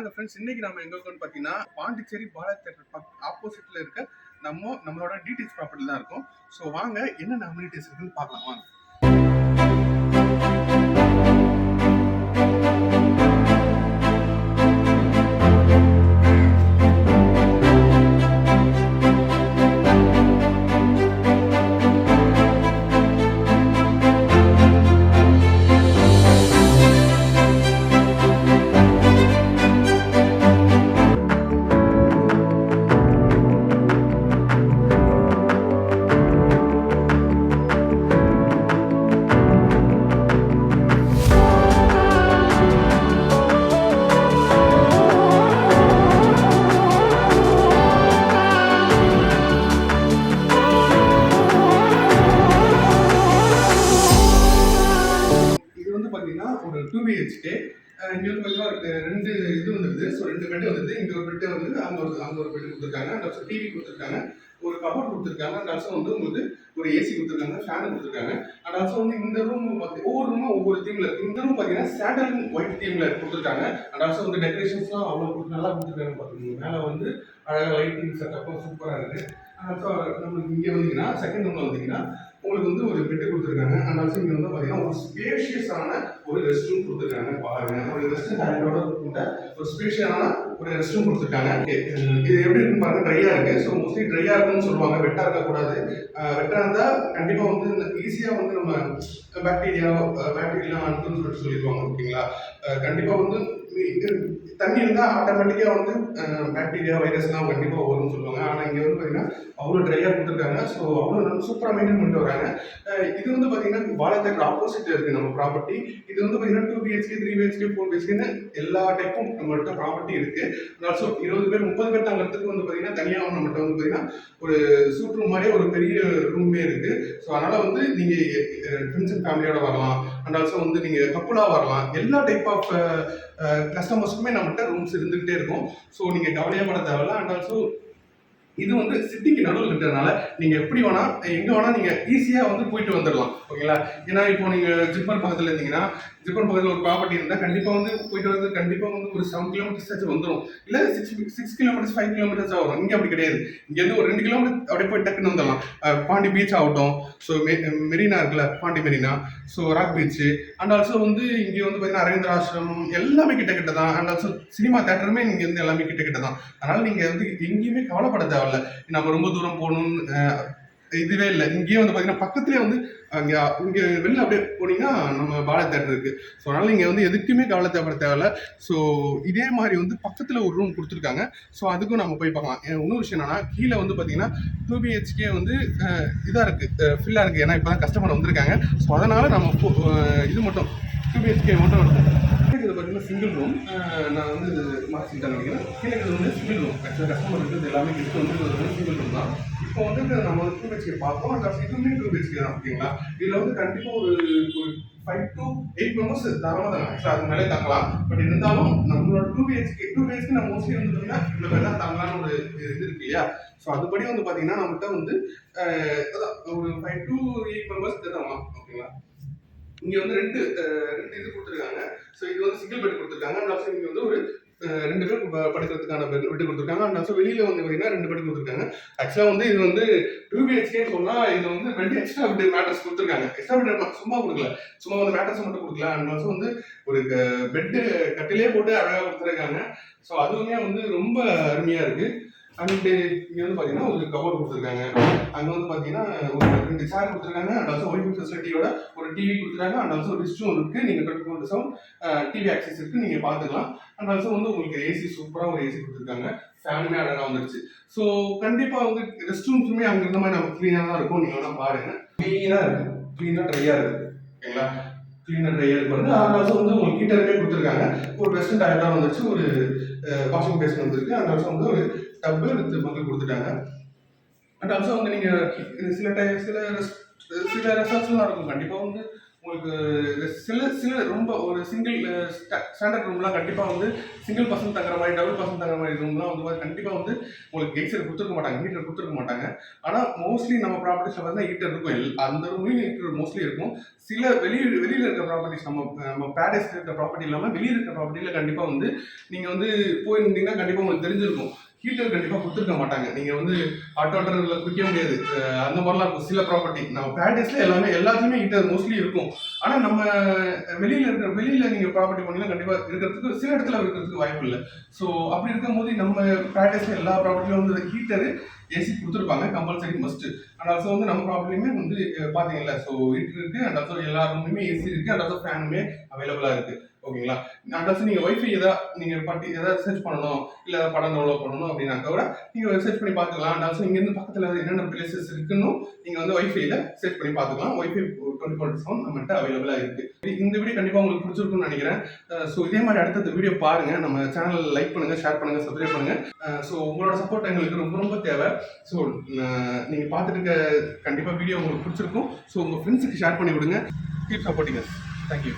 வாங்க ஃப்ரெண்ட்ஸ், இன்னைக்கு நம்ம எங்க இருக்கோம்னு பார்த்தீங்கன்னா பாண்டிச்சேரி பாலா தேட்டர் ஆப்போசிட்ல இருக்க நம்மளோட டீடைல்ஸ் ப்ராப்பர்ட்டி தான் இருக்கும். ஸோ வாங்க என்னென்ன அம்யூனிட்டிஸ் இருக்குன்னு பார்க்கலாம் வாங்க. ஒரு 2 BHK இங்க வந்து பார்த்தீங்கன்னா ரெண்டு இது வந்துருது. ஸோ 2 பெட் வந்துருது. இங்க ஒரு பெட் வந்து அங்க ஒரு பெட் கொடுத்துருக்காங்க. அண்ட் ஆல்சோ டிவி கொடுத்துருக்காங்க, ஒரு கபோர்ட் கொடுத்துருக்காங்க. அண்ட் ஆல்சோ வந்து உங்களுக்கு ஒரு ஏசி கொடுத்துருக்காங்க, ஃபேன் கொடுத்துருக்காங்க. அண்ட் ஆல்சோ வந்து இந்த ரூம் ஒவ்வொரு ரூமும் ஒவ்வொரு தீம்ல இருக்கு. இந்த ரூம் பார்த்தீங்கன்னா சாண்டல் ஒயிட் தீம்ல கொடுத்துருக்காங்க. அண்ட் ஆல்சோ வந்து டெக்கரேஷன்ஸ்லாம் அவ்வளோ நல்லா கொடுத்துருக்காங்க. பார்த்துக்கோங்க, மேலே வந்து அழகாக லைட்டிங் செட்டப்பும் சூப்பராக இருக்கு. ஸோ நம்மளுக்கு இங்கே வந்தீங்கன்னா செகண்ட் ரூம்ல வந்தீங்கன்னா உங்களுக்கு வந்து ஒரு பெட்டு கொடுத்துருக்காங்க. அண்ட் ஆல்சோ இங்கே வந்து பார்த்தீங்கன்னா ஒரு ஸ்பேஷியஸான ஒரு ரெஸ்ட் ரூம் கொடுத்துருக்காங்க. பாருங்க, ஒரு ரெஸ்ட் டாய்லெட்டோட ஒரு ஸ்பேஷியஸான ஒரு ரெஸ்ட் ரூம் கொடுத்துருக்காங்க. இது எப்படி இருக்குன்னு பாருங்க, ட்ரையா இருக்கு. ஸோ மோஸ்ட்லி ட்ரையா இருக்குன்னு சொல்லுவாங்க, வெட்டா இருக்கக்கூடாது. வெட்டா இருந்தால் கண்டிப்பாக வந்து ஈஸியாக வந்து நம்ம பேக்டீரியா அனுப்புன்னு சொல்லிடுவாங்க. ஓகேங்களா, கண்டிப்பாக வந்து தண்ணி இருந்தால் ஆட்டோமேட்டிக்காக வந்து பாக்டீரியா வைரஸ்லாம் கண்டிப்பாக வரும்னு சொல்லுவாங்க. ஆனால் இங்கே வந்து பார்த்தீங்கன்னா அவ்வளோ ட்ரையாக கொடுத்துருக்காங்க. ஸோ அவ்வளோ நல்லா சூப்பராக மெயின்டைன் பண்ணிட்டு வராங்க. இது வந்து பார்த்தீங்கன்னா பாலா தேட்டர் ஆப்போசிட் இருக்குது நம்ம ப்ராப்பர்ட்டி. இது வந்து பார்த்தீங்கன்னா 2 BHK 3 BHK 4 BHKன்னு எல்லா டைப்பும் நம்மள்கிட்ட ப்ராப்பர்ட்டி இருக்குது. ஆல்சோ 20 பேர் 30 பேர் தங்கிறதுக்கு வந்து பார்த்தீங்கன்னா தனியாக நம்மகிட்ட வந்து பார்த்தீங்கன்னா ஒரு சூட் ரூம் மாதிரியே ஒரு பெரிய ரூமே இருக்குது. ஸோ அதனால் வந்து நீங்கள் ஃப்ரெண்ட்ஸ் அண்ட் ஃபேமிலியோட வரலாம். அண்ட் ஆல்சோ வந்து நீங்கள் கப்புளாக வரலாம். எல்லா டைப் ஆஃப் கஸ்டமர்ஸ்க்குமே நம்மகிட்ட ரூம்ஸ் இருந்துகிட்டே இருக்கும். ஸோ நீங்கள் கவலையே பட தேவையில்ல. அண்ட் ஆல்சோ இது வந்து சிட்டிக்கு நடுவில் இருக்கிறதுனால நீங்க எப்படி வேணா எங்க வேணா நீங்க ஈஸியா வந்து போயிட்டு வந்துடலாம். ஓகேங்களா, ஏன்னா இப்போ நீங்க ஜிப்பர் பக்கத்துல இருந்தீங்கன்னா, ஜிப்பர் பக்கத்துல ஒரு ப்ராப்பர்ட்டி இருந்தா கண்டிப்பா வந்து போயிட்டு வரது கண்டிப்பா வந்து ஒரு 7 கிலோமீட்டர்ஸ் வந்துடும், இல்ல 6 கிலோமீட்டர்ஸ் 5 கிலோமீட்டர்ஸ் ஆகும். இங்க அப்படி கிடையாது. இங்க இருந்து ஒரு 2 கிலோமீட்டர் அப்படியே போய் டக்குன்னு வந்துடலாம். பாண்டி பீச் ஆகட்டும், ஸோ மெரினா இருக்குல்ல, Pondy Marina, so rock beach. And also வந்து இங்க வந்து பார்த்தீங்கன்னா அரவிந்தர் ஆசிரமம் எல்லாமே கிட்ட கிட்ட தான். அண்ட் ஆல்சோ சினிமா தேட்டருமே இங்க இருந்து எல்லாமே கிட்ட கிட்ட தான். அதனால நீங்க வந்து எங்கேயுமே கவலைப்பட தேவையில்ல நம்ம ரொம்ப தூரம் போகணும்னு இதுவே இல்லை. இங்கேயே வந்து பார்த்தீங்கன்னா பக்கத்துலேயே வந்து இங்கே வெளில அப்படியே போனீங்கன்னா நம்ம பாலா தேட்டர் இருக்குது. ஸோ அதனால் நீங்கள் வந்து எதுக்குமே கவலை தேவைப்பட தேவையில்ல. ஸோ இதே மாதிரி வந்து பக்கத்தில் ஒரு ரூம் கொடுத்துருக்காங்க. ஸோ அதுக்கும் நம்ம போய் பார்க்கலாம். இன்னொரு விஷயம் என்னன்னா, கீழே வந்து பார்த்தீங்கன்னா 2 BHK வந்து இதாக இருக்குது, ஃபில்லாக இருக்குது. ஏன்னா இப்போ தான் கஸ்டமர் வந்திருக்காங்க. ஸோ அதனால் நம்ம இது மட்டும் 2 BHK மட்டும் இருக்கும். இது பார்த்தீங்கன்னா சிங்கிள் ரூம். நான் வந்து மாற்றிட்டேன் நினைக்கிறேன். கீழே இது வந்து சிங்கிள் ரூம். ஆக்சுவலாக கஸ்டமர் இருக்குது எல்லாமே கிஃப்ட் வந்து சிங்கிள் ரூம் தான். இப்போ வந்து நம்ம வந்து 2 BHK பார்த்தோம். அந்த இதுவுமே 2 BHK தான். ஓகேங்களா, இதில் வந்து கண்டிப்பாக ஒரு 5 to 8 மெம்பர்ஸ் தாராளமாக தான். ஆக்சுவலாக அது மேலே தாங்கலாம். பட் இருந்தாலும் நம்மளோட 2 BHK நம்ம மோஸ்ட்லி வந்து பார்த்தீங்கன்னா இவ்வளோ பேர் தான் தாங்கலான்னு ஒரு இது இருக்கு இல்லையா. ஸோ அதுபடி வந்து பார்த்தீங்கன்னா நம்மகிட்ட வந்து ஒரு 5 to 8 மெம்பர்ஸ் தாங்கலாம். ஓகேங்களா, இங்க வந்து ரெண்டு இது கொடுத்துருக்காங்க. ஸோ இது வந்து சிங்கிள் பெட் கொடுத்துருக்காங்க. அண்ட் ஆல்சோ இங்கே வந்து ஒரு 2 பேர் படுக்கிறதுக்கான பெட் கொடுத்துருக்காங்க. அண்ட் ஆல்சோ வெளியில வந்து பார்த்தீங்கன்னா 2 பெட் கொடுத்துருக்காங்க. ஆக்சுவலாக வந்து இது வந்து 2 BHK சொன்னால் இது வந்து 2 எக்ஸ்ட்ரா பெட் மேட்ரஸ் கொடுத்துருக்காங்க. எக்ஸ்ட்ரா பெட் சும்மா கொடுக்கல, சும்மா வந்து மேட்ரஸ் மட்டும் கொடுக்கல. அண்ட் ஆல்சோ வந்து ஒரு பெட்டு கட்டிலே போட்டு அழகாக கொடுத்துருக்காங்க. ஸோ அதுவுமே வந்து ரொம்ப அருமையாக இருக்கு. அண்ட் இங்கே வந்து பார்த்தீங்கன்னா ஒரு கவர் கொடுத்துருக்காங்க. அங்கே வந்து பார்த்தீங்கன்னா ஒரு 2 சேர் கொடுத்துருக்காங்க. அண்ட் ஆல்சோ ஒய்ஃபை ஃபெசிலிட்டியோட ஒரு டிவி கொடுத்துருக்காங்க. அண்ட் ஆல்சோ ரிஸ்டும் இருக்குது. நீங்கள் 24/7 டிவி ஆக்சஸ் இருக்குது, நீங்கள் பார்த்துக்கலாம். அண்ட் ஆல்சோ வந்து உங்களுக்கு ஏசி சூப்பராக ஒரு ஏசி கொடுத்துருக்காங்க. ஃபேனுமே அழகாக வந்துருச்சு. ஸோ கண்டிப்பாக வந்து ரெஸ்ட் ரூம்ஸுமே அங்கே இருந்த மாதிரி நம்ம க்ளீனாக தான் இருக்கும். நீங்கள் வேணால் பாருங்க, க்ளீனாக இருக்குது, க்ளீனாக ட்ரையாக இருக்குது. ஓகேங்களா, க்ளீனாக ட்ரையாக இருக்கு வந்து. அண்ட் ஆல்சோ வந்து உங்களுக்கு ஹீட்டருமே கொடுத்துருக்காங்க. ஒரு வெஸ்டர்ன் டாய்லெட்டாக வந்துருச்சு, ஒரு வாஷிங் பேசின் வந்துருக்கு. அண்ட் ஆல்சோ வந்து ஒரு டப்பு வித் மக்கள் கொடுத்துட்டாங்க. அண்ட் ஆல்சோ வந்து நீங்கள் சில ரெசார்ட்ஸ்லாம் இருக்கும். கண்டிப்பாக வந்து உங்களுக்கு சில சில ரொம்ப ஒரு சிங்கிள் ஸ்டாண்டர்ட் ரூம்லாம் கண்டிப்பாக வந்து சிங்கிள் பர்சன் தங்குற மாதிரி டபுள் பர்சன் தங்குற மாதிரி ரூம்லாம் வந்து கண்டிப்பாக வந்து உங்களுக்கு கெய்சர் கொடுத்துருக்க மாட்டாங்க, ஹீட்டர் கொடுத்துருக்க மாட்டாங்க. ஆனால் மோஸ்ட்லி நம்ம ப்ராப்பர்ட்டிஸில் பார்த்தீங்கன்னா ஹீட்டர் இருக்கும், அந்த ரூம்லேயும் ஹீட்டர் மோஸ்ட்லி இருக்கும். சில வெளியில் இருக்க ப்ராப்பர்ட்டிஸ் நம்ம பேரடைஸ் இருக்க ப்ராப்பர்ட்டி இல்லாமல் வெளியில் இருக்க ப்ராப்பர்ட்டியில் கண்டிப்பாக வந்து நீங்கள் வந்து போயிருந்தீங்கன்னா கண்டிப்பாக உங்களுக்கு தெரிஞ்சிருக்கும், ஹீட்டர் கண்டிப்பாக கொடுத்துருக்க மாட்டாங்க. நீங்கள் வந்து ஹாட் வாட்டரில் குடிக்க முடியாது, அந்த மாதிரிலாம் இருக்கும் சில ப்ராப்பர்ட்டி. நம்ம பேரடைஸில் எல்லாத்துலேயுமே ஹீட்டர் மோஸ்ட்லி இருக்கும். ஆனால் நம்ம வெளியில் நீங்கள் ப்ராப்பர்ட்டி போனீங்கன்னா கண்டிப்பாக இருக்கிறதுக்கு சில இடத்துல இருக்கிறதுக்கு வாய்ப்பு இல்லை. ஸோ அப்படி இருக்கும்போது நம்ம பேரடைஸில் எல்லா ப்ராப்பர்ட்டிலும் வந்து ஹீட்டரு ஏசி கொடுத்துருப்பாங்க, கம்பல்சரி மஸ்ட்டு. அண்ட் ஆல்சோ வந்து நம்ம ப்ராப்பர்ட்டியுமே வந்து பார்த்தீங்கல்ல, ஸோ ஹீட்டர் இருக்குது, அண்ட் ஆல்சோ எல்லா ரூம்லையுமே ஏசி இருக்குது, அண்ட் ஆல்சோ ஃபேனுமே அவைலபிளாக இருக்குது. ஓகேங்களா? அண்ட் ஆல்சோ நீங்கள் ஒய்ஃபை எதாவது சர்ச் பண்ணணும், இல்லை படம் டவுன்லோட் பண்ணணும் அப்படின்னாக்க கூட நீங்கள் சர்ச் பண்ணி பார்த்துக்கலாம். அண்ட் ஆல்சோ இங்கேருந்து பக்கத்தில் என்னென்ன பிளேசஸ் இருக்குன்னு நீங்கள் வந்து ஒய்ஃபைல சர்ச் பண்ணி பார்த்துக்கலாம். ஒய்ஃபை 24/7 நம்மகிட்ட அவைலபிளாக இருக்குது. இந்த வீடியோ கண்டிப்பாக உங்களுக்கு பிடிச்சிருக்குன்னு நினைக்கிறேன். ஸோ இதே மாதிரி அடுத்தடுத்த வீடியோ பாருங்கள், நம்ம சேனல் லைக் பண்ணுங்கள், ஷேர் பண்ணுங்கள், சப்ஸ்கிரைப் பண்ணுங்கள். ஸோ உங்களோட சப்போர்ட் எங்களுக்கு ரொம்ப ரொம்ப தேவை. ஸோ நீங்கள் பார்த்துட்டு இருக்க கண்டிப்பாக வீடியோ உங்களுக்கு பிடிச்சிருக்கும். ஸோ உங்கள் ஃப்ரெண்ட்ஸுக்கு ஷேர் பண்ணி விடுங்க. Keep supporting us. தேங்க்யூ.